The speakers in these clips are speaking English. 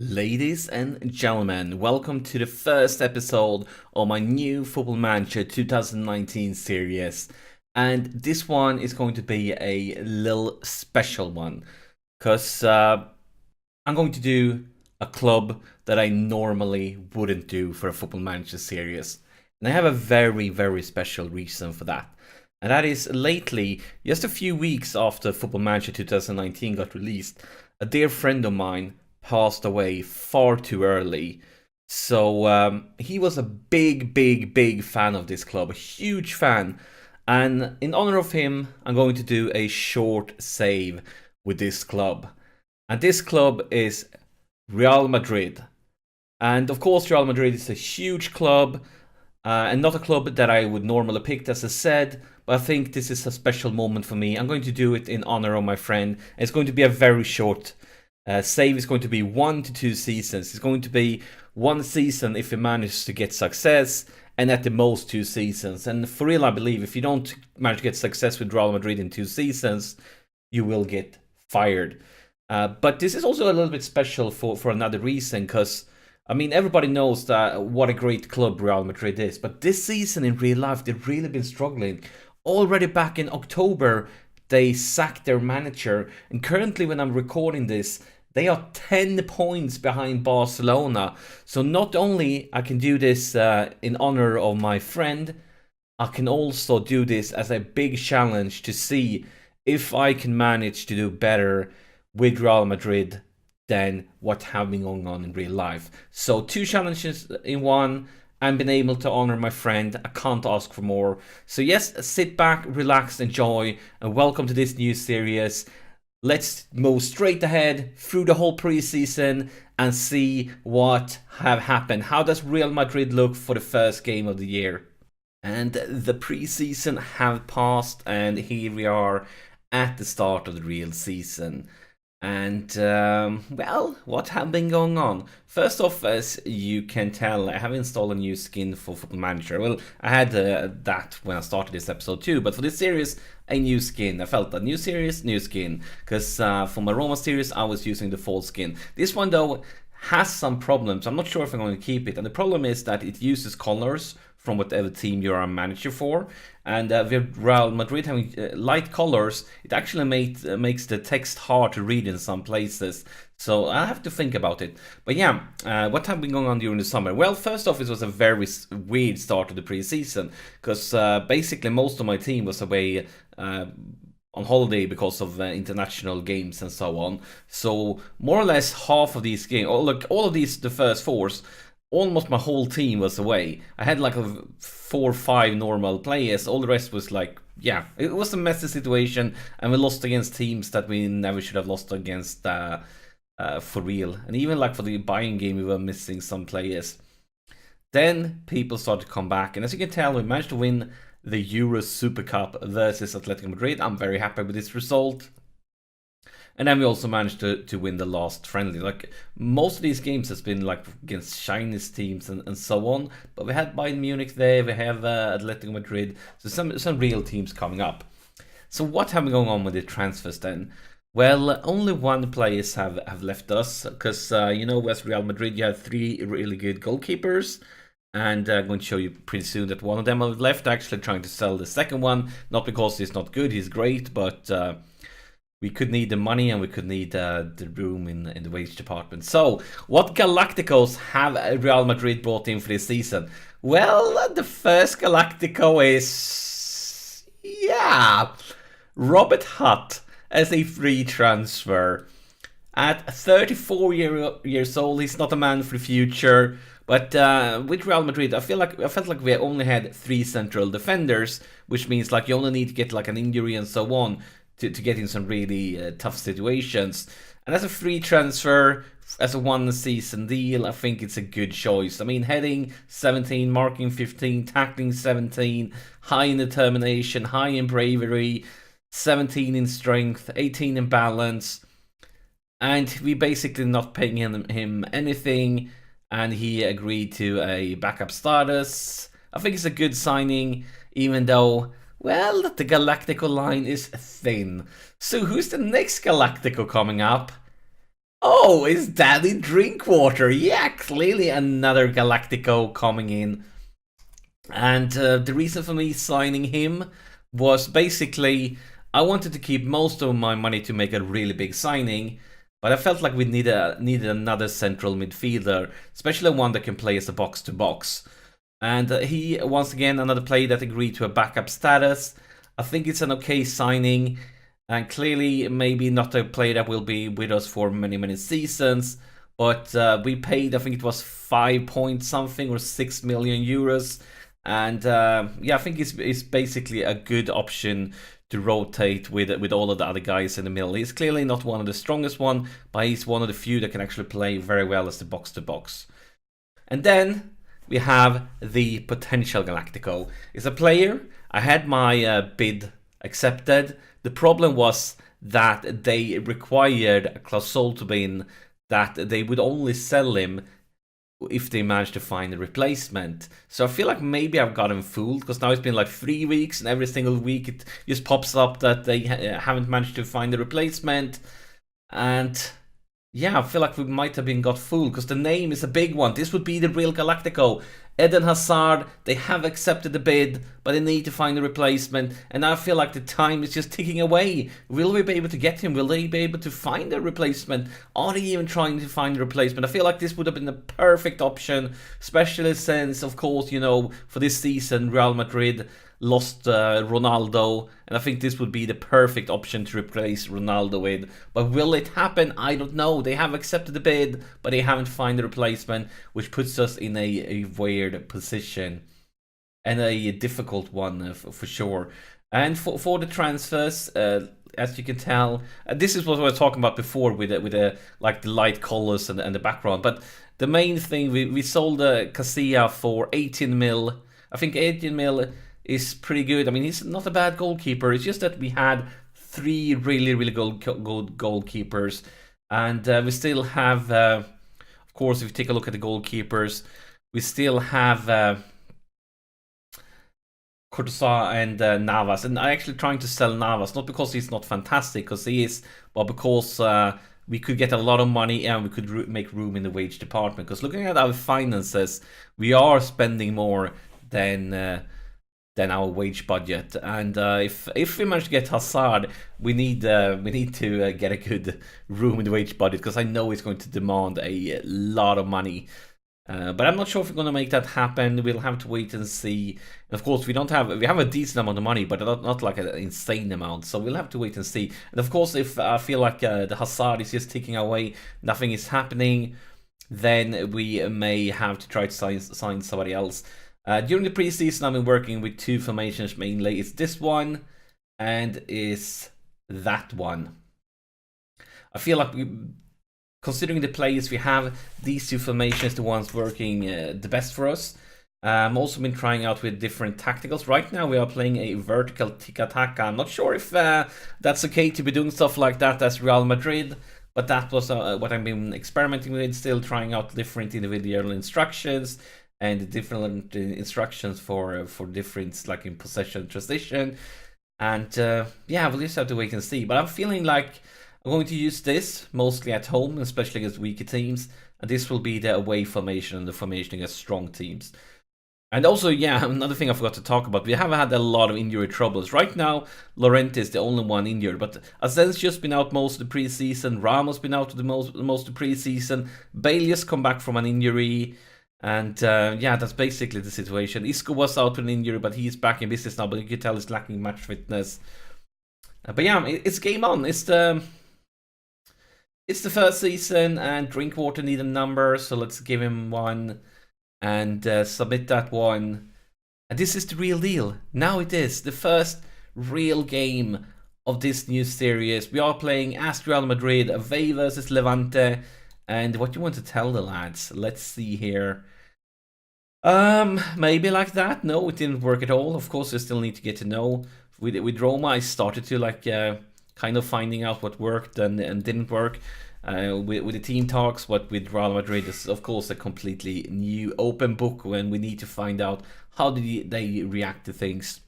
Ladies and gentlemen, welcome to the first episode of my new Football Manager 2019 series. And this one is going to be a little special one because I'm going to do a club that I normally wouldn't do for a Football Manager series. And I have a very, very special reason for that. And that is lately, just a few weeks after Football Manager 2019 got released, a dear friend of mine passed away far too early. So he was a big fan of this club, a huge fan. And in honor of him, I'm going to do a short save with this club. And this club is Real Madrid. And of course, Real Madrid is a huge club and not a club that I would normally pick, as I said. But I think this is a special moment for me. I'm going to do it in honor of my friend. It's going to be a very short save. Is going to be 1 to 2 seasons. It's going to be one season if you manage to get success, and at the most 2 seasons. And for real, I believe if you don't manage to get success with Real Madrid in 2 seasons, you will get fired. But this is also a little bit special for another reason, because I mean, everybody knows that what a great club Real Madrid is, but this season in real life, they've really been struggling. Already back in October, they sacked their manager, and currently when I'm recording this, they are 10 points behind Barcelona. So not only I can do this in honor of my friend, I can also do this as a big challenge to see if I can manage to do better with Real Madrid than what's having going on in real life. So 2 challenges in one, and being able to honor my friend. I can't ask for more. So yes, sit back, relax, enjoy, and welcome to this new series. Let's move straight ahead through the whole preseason and see what have happened. How does Real Madrid look for the first game of the year? And the preseason have passed, and here we are at the start of the real season. And, well, what have been going on? First off, as you can tell, I have installed a new skin for Football Manager. Well, I had that when I started this episode too, but for this series, a new skin. I felt a new series, new skin. Because for my Roma series, I was using the full skin. This one, though, has some problems. I'm not sure if I'm going to keep it. And the problem is that it uses colors from whatever team you're a manager for. And with Real Madrid having light colors, it actually makes the text hard to read in some places. So I have to think about it. But yeah, what have been going on during the summer? Well, first off, it was a very weird start to the preseason. Because basically most of my team was away on holiday because of international games and so on. So more or less half of these games, all of these, the first fours, almost my whole team was away. I had like 4 or 5 normal players. All the rest was like, yeah, it was a messy situation, and we lost against teams that we never should have lost against for real. And even like for the buying game, we were missing some players. Then people started to come back, and as you can tell, we managed to win the Euro Super Cup versus Atletico Madrid. I'm very happy with this result. And then we also managed to win the last friendly. Like, most of these games has been like against Chinese teams and so on. But we had Bayern Munich there, we have Atletico Madrid. So some real teams coming up. So what have been going on with the transfers then? Well, only one players have left us. Because, you know, West Real Madrid, you have 3 really good goalkeepers. And I'm going to show you pretty soon that one of them have left. Actually trying to sell the second one. Not because he's not good, he's great. But we could need the money, and we could need the room in the wage department. So, what Galacticos have Real Madrid brought in for this season? Well, the first Galactico is, yeah, Robert Hutt as a free transfer. At 34 years old, he's not a man for the future. But with Real Madrid, I felt like we only had 3 central defenders, which means like you only need to get like an injury and so on to get in some really tough situations. And as a free transfer, as a 1-season deal, I think it's a good choice. I mean, heading 17, marking 15, tackling 17, high in determination, high in bravery, 17 in strength, 18 in balance. And we basically not paying him anything, and he agreed to a backup status. I think it's a good signing, even though, well, the Galactico line is thin. So who's the next Galactico coming up? Oh, is Daddy Drinkwater? Yeah, clearly another Galactico coming in. And the reason for me signing him was basically I wanted to keep most of my money to make a really big signing, but I felt like we needed another central midfielder, especially one that can play as a box to box. And he, once again, another player that agreed to a backup status. I think it's an okay signing, and clearly maybe not a player that will be with us for many seasons. But we paid, I think it was 5 point something or 6 million euros. And yeah, I think it's basically a good option to rotate with all of the other guys in the middle. He's clearly not one of the strongest one, but he's one of the few that can actually play very well as the box to box. And then we have the potential Galactico. It's a player. I had my bid accepted. The problem was that they required a clausule to be in that they would only sell him if they manage to find a replacement. So I feel like maybe I've gotten fooled, because now it's been like 3 weeks and every single week it just pops up that they haven't managed to find a replacement. And yeah, I feel like we might have been got fooled, because the name is a big one. This would be the real Galactico. Eden Hazard, they have accepted the bid, but they need to find a replacement. And I feel like the time is just ticking away. Will we be able to get him? Will they be able to find a replacement? Are they even trying to find a replacement? I feel like this would have been the perfect option, especially since, of course, you know, for this season, Real Madrid lost Ronaldo, and I think this would be the perfect option to replace Ronaldo with. But will it happen? I don't know. They have accepted the bid, but they haven't found a replacement, which puts us in a weird position and a difficult one for sure. And for the transfers, as you can tell, this is what we were talking about before with like the light colors and the background. But the main thing, we sold Casilla for 18 mil. I think 18 mil is pretty good. I mean, he's not a bad goalkeeper. It's just that we had 3 really good goalkeepers. And we still have, of course, if you take a look at the goalkeepers, we still have Courtois and Navas. And I'm actually trying to sell Navas, not because he's not fantastic, because he is, but because we could get a lot of money and we could make room in the wage department. Because looking at our finances, we are spending more than our wage budget, and if we manage to get Hazard, we need to get a good room in the wage budget, because I know it's going to demand a lot of money. But I'm not sure if we're going to make that happen. We'll have to wait and see. And of course, we have a decent amount of money, but not like an insane amount. So we'll have to wait and see. And of course, if I feel like the Hazard is just ticking away, nothing is happening, then we may have to try to sign somebody else. During the preseason, I've been working with 2 formations mainly. It's this one and is that one. I feel like considering the players we have, these 2 formations, the ones working the best for us. I've also been trying out with different tacticals. Right now we are playing a vertical tiki-taka. I'm not sure if that's okay to be doing stuff like that as Real Madrid, but that was what I've been experimenting with, still trying out different individual instructions and different instructions for different, like in possession transition. And yeah, we'll just have to wait and see. But I'm feeling like I'm going to use this mostly at home, especially against weaker teams. And this will be the away formation and the formation against strong teams. And also, yeah, another thing I forgot to talk about, we have had a lot of injury troubles. Right now, Llorente is the only one injured, but Asen's just been out most of the preseason, Ramos been out the most of the preseason, Bale just come back from an injury. And yeah, that's basically the situation. Isco was out with an injury, but he's back in business now, but you can tell he's lacking match fitness. But yeah, it's game on. It's the first season, and Drinkwater need a number, so let's give him one and submit that one. And this is the real deal. Now it is the first real game of this new series. We are playing as Real Madrid, away versus Levante. And what do you want to tell the lads? Let's see here. Maybe like that. No, it didn't work at all. Of course, I still need to get to know. With Roma, I started to like kind of finding out what worked and didn't work with the team talks. But with Real Madrid, it's of course a completely new open book when we need to find out how did they react to things.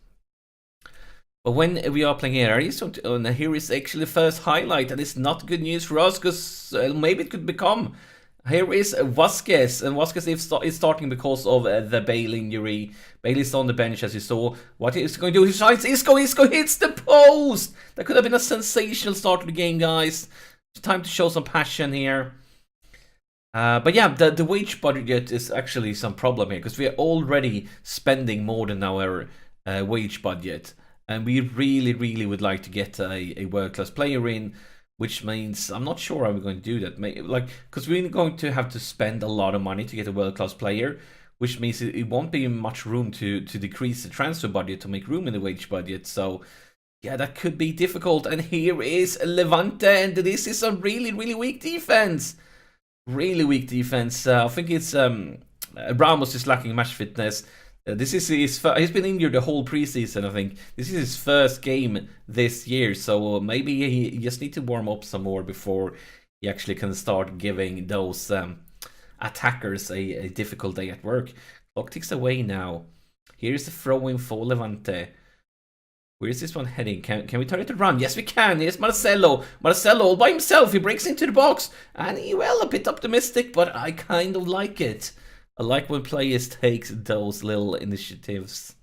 But when we are playing here, here is actually the first highlight, and it's not good news for us because maybe it could become. Here is Vasquez, and Vasquez is starting because of the Bale injury. Bale is on the bench, as you saw. What is he going to do? He shines. Isco hits the post! That could have been a sensational start to the game, guys. It's time to show some passion here. But yeah, the wage budget is actually some problem here because we are already spending more than our wage budget. And we really would like to get a world-class player in, which means I'm not sure how we're going to do that. Like, because we're going to have to spend a lot of money to get a world-class player, which means it won't be much room to decrease the transfer budget to make room in the wage budget. So yeah, that could be difficult. And here is Levante, and this is a really weak defense. Really weak defense. I think it's Ramos is lacking match fitness. This is he's been injured the whole preseason. I think this is his first game this year, so maybe he just need to warm up some more before he actually can start giving those attackers a difficult day at work. Clock ticks away now. Here's the throw-in for Levante. Where is this one heading? Can we turn it around? Yes, we can. Here's Marcelo. Marcelo all by himself. He breaks into the box. And well, a bit optimistic, but I kind of like it. I like when players take those little initiatives.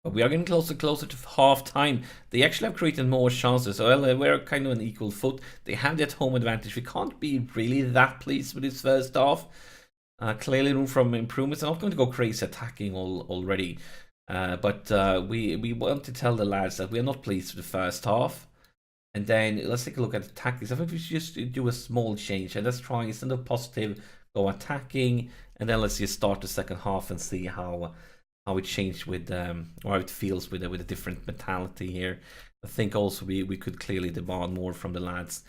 But we are getting closer to half time. They actually have created more chances. So well, we're kind of an equal foot. They have that home advantage. We can't be really that pleased with this first half. Clearly room for improvements. I'm not going to go crazy attacking already. But we want to tell the lads that we're not pleased with the first half. And then let's take a look at the tactics. I think we should just do a small change. And let's try, instead of positive, go attacking. And then let's just start the second half and see how it changed with, or how it feels with a different mentality here. I think also we could clearly demand more from the lads.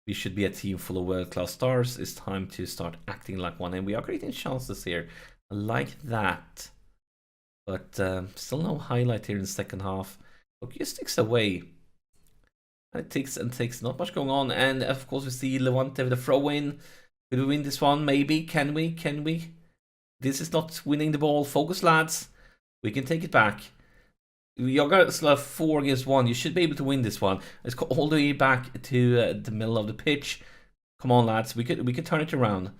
We should be a team full of world-class stars. It's time to start acting like one. And we are creating chances here. I like that. But still no highlight here in the second half. Okay, sticks away. And it takes not much going on. And of course we see Levante with a throw-in. Could we win this one? Maybe. Can we? This is not winning the ball. Focus, lads. We can take it back. We are still 4 against 1. You should be able to win this one. Let's go all the way back to the middle of the pitch. Come on, lads. We could turn it around.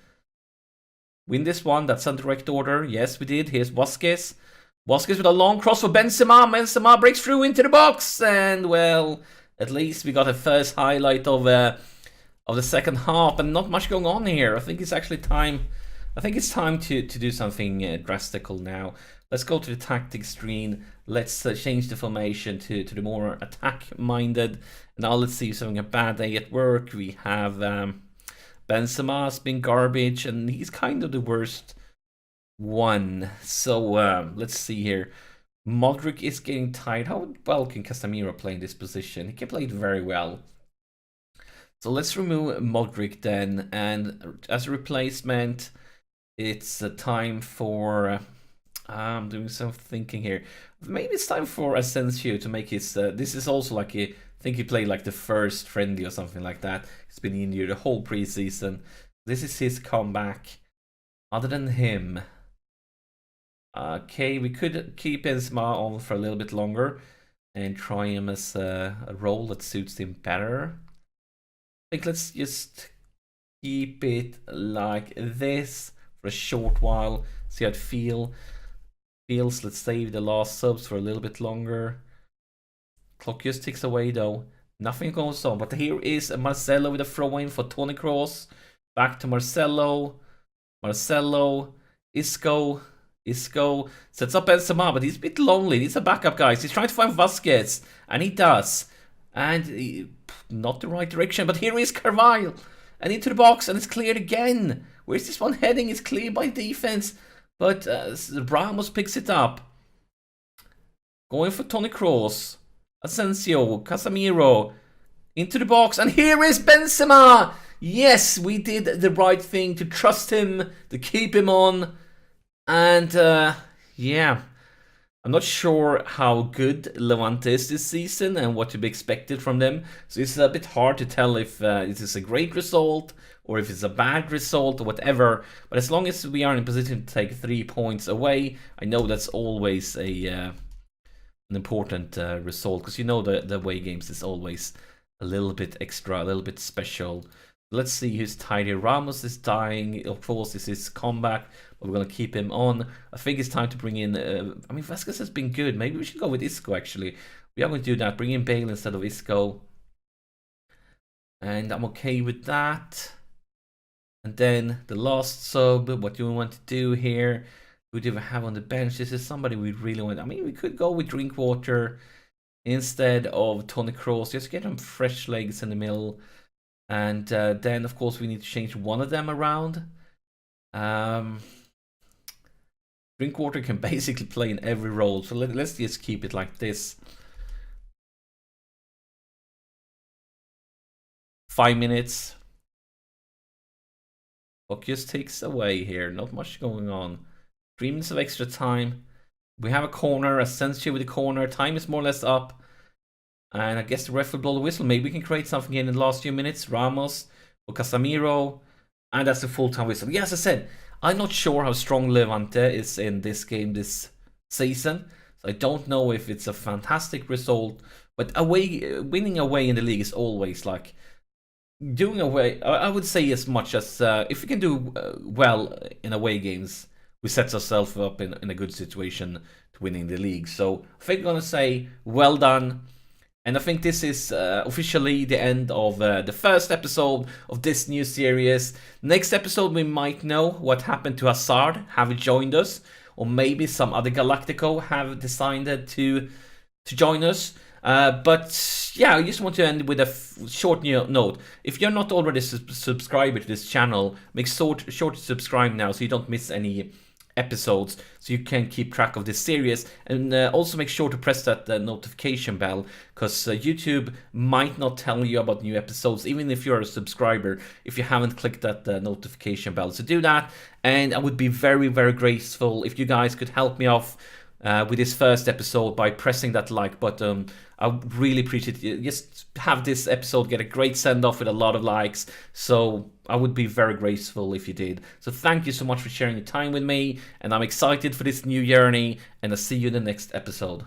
Win this one. That's on direct order. Yes, we did. Here's Vasquez. Vasquez with a long cross for Benzema. Benzema breaks through into the box. And, well, at least we got a first highlight of the second half. And not much going on here. I think it's actually time. I think it's time to do something drastical now. Let's go to the tactics screen. Let's change the formation to the more attack-minded. Now let's see if having a bad day at work. We have Benzema's been garbage. And he's kind of the worst one. So let's see here. Modric is getting tired. How well can Casemiro play in this position? He can play it very well. So let's remove Modric then, and as a replacement, it's time for I'm doing some thinking here. Maybe it's time for Asensio to make his this is also like I think he played like the first friendly or something like that. He's been injured the whole preseason. This is his comeback. Other than him, okay, we could keep Benzema on for a little bit longer and try him as a role that suits him better. I think let's just keep it like this for a short while, see how it feels. Let's save the last subs for a little bit longer. Clock just ticks away though. Nothing goes on, but here is Marcelo with a throw-in for Toni Kroos. Back to Marcelo. Isco sets up Benzema, but he's a bit lonely. He's a backup, guys. He's trying to find Vasquez, and he does. And not the right direction, but here is Carvalho. And into the box, and it's cleared again. Where's this one heading? It's cleared by defense, but Ramos picks it up. Going for Toni Kroos. Asensio, Casemiro. Into the box, and here is Benzema. Yes, we did the right thing to trust him, to keep him on. And yeah, I'm not sure how good Levante is this season and what to be expected from them. So it's a bit hard to tell if this is a great result or if it's a bad result or whatever. But as long as we are in a position to take 3 points away, I know that's always a an important result, because you know the away games is always a little bit extra, a little bit special. Let's see who's tied here. Ramos is dying. Of course, this is comeback, but we're going to keep him on. I think it's time to bring in... I mean, Vasquez has been good. Maybe we should go with Isco, actually. We are going to do that. Bring in Bale instead of Isco. And I'm okay with that. And then the last sub. What do we want to do here? Who do we have on the bench? This is somebody we really want. I mean, we could go with Drinkwater instead of Toni Kroos. Just get them fresh legs in the middle. And then, of course, we need to change one of them around. Drinkwater can basically play in every role. So let's just keep it like this. 5 minutes. Focus takes away here. Not much going on. 3 minutes of extra time. We have a corner. Asensio with the corner. Time is more or less up. And I guess the ref will blow the whistle. Maybe we can create something in the last few minutes. Ramos or Casemiro. And that's the full-time whistle. Yeah, as I said, I'm not sure how strong Levante is in this game this season. So I don't know if it's a fantastic result. But winning away in the league is always like... Doing away, I would say as much as... if we can do well in away games, we set ourselves up in a good situation to winning the league. So I think I'm going to say well done. And I think this is officially the end of the first episode of this new series. Next episode, we might know what happened to Hazard, have he joined us, or maybe some other Galactico have decided to join us. But yeah, I just want to end with a short note. If you're not already a subscriber to this channel, make sure to subscribe now so you don't miss any episodes, so you can keep track of this series. And also make sure to press that notification bell, because YouTube might not tell you about new episodes even if you're a subscriber, if you haven't clicked that notification bell. So do that, and I would be very, very grateful if you guys could help me off with this first episode by pressing that like button. I would really appreciate it. Just have this episode get a great send-off with a lot of likes. So I would be very grateful if you did. So thank you so much for sharing your time with me. And I'm excited for this new journey. And I'll see you in the next episode.